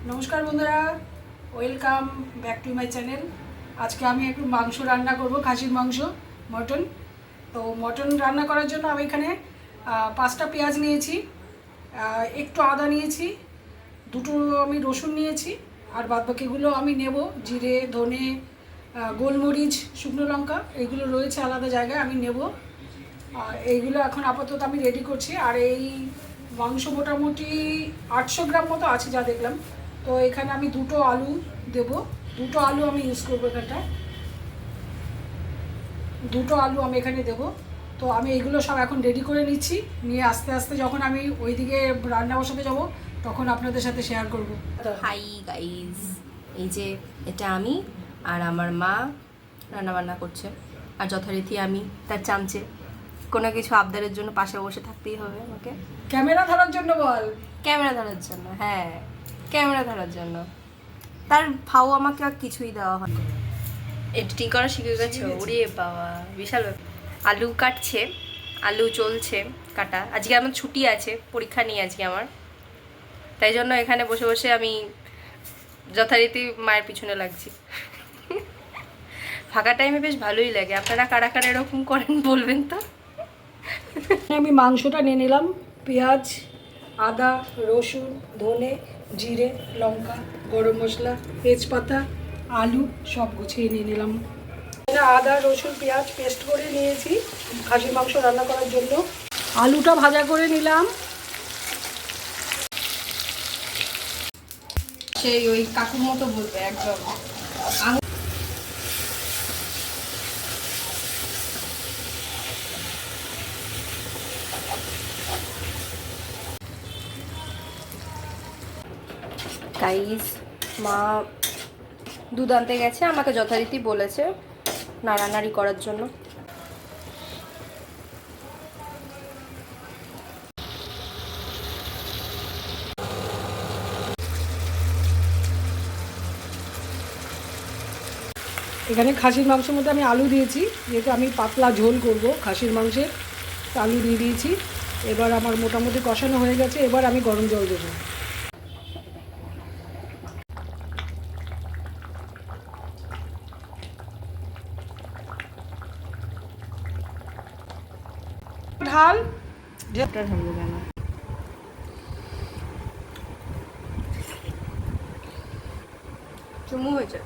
নমস্কার বন্ধুরা, welcome back to my channel. আজকে আমি একটু মাংস রান্না করব, খাসির মাংস, মটন। তো মটন রান্না করার জন্য আমি এখানে 5টা পেঁয়াজ নিয়েছি, একটু আদা নিয়েছি, দুটো আমি রসুন নিয়েছি, আর বাদবাকিগুলো আমি নেব। জিরে, ধনে, গোলমরিচ, শুকনো লঙ্কা এইগুলো রয়েছে আলাদা জায়গায়, আমি নেব। আর এইগুলো এখন আপাতত আমি রেডি করছি। আর এই মাংস মোটামুটি 800 গ্রাম মতো আছে যা দেখলাম। তো এখানে আমি দুটো আলু দেব, দুটো আলু আমি ইউজ করবো এখানটায়, দুটো আলু আমি এখানে দেব। তো আমি এইগুলো সব এখন রেডি করে নিচ্ছি, নিয়ে আস্তে আস্তে যখন আমি ওইদিকে রান্না বসাতে যাব তখন আপনাদের সাথে শেয়ার করব। হাই গাইজ, এই যে এটা আমি আর আমার মা রান্নাবান্না করছে, আর যথারীতি আমি তার চামচে। কোনো কিছু আবদারের জন্য পাশে বসে থাকতেই হবে আমাকে। ক্যামেরা ধরার জন্য বল। ক্যামেরা ধরার জন্য, হ্যাঁ, ক্যামেরা ধরার জন্য। তার ভাও আমাকে আর কিছুই দেওয়া হয়। এডিটিং করা শিখে গেছে, ওরে বাবা, বিশাল ব্যাপার। আলু কাটছে, আলু চলছে কাটা। আজকে আমার ছুটি আছে, পরীক্ষা নিয়ে আজকে আমার, তাই জন্য এখানে বসে বসে আমি যথারীতি মায়ের পিছনে লাগছি। ফাঁকা টাইমে বেশ ভালোই লাগে। আপনারা কারা কারা এরকম করেন বলবেন তো। আমি মাংসটা নিয়ে নিলাম, পেঁয়াজ, আদা, রসুন, ধনে, জিরে, লঙ্কা, গরম মশলা, তেজপাতা, আলু সব গুছিয়ে নিয়ে নিলাম। আদা, রসুন, পেঁয়াজ পেস্ট করে নিয়েছি খাসির মাংস রান্না করার জন্য। আলুটা ভাজা করে নিলাম। সেই ওই কাকুর মতো বলবে একদম। গাইস, মা দুধ আনতে গেছে, আমাকে যথারীতি বলেছে নাড়ানাড়ি করার জন্য। এখানে খাসির মাংসের মধ্যে আমি আলু দিয়েছি, যেহেতু আমি পাতলা ঝোল করব খাসির মাংসের, আলু দিয়ে দিয়েছি। এবার আমার মোটামুটি কষানো হয়ে গেছে, এবার আমি গরম জল দেবো। ঢাল যেটা ঢালবো কেন? চুমু হয়েছে।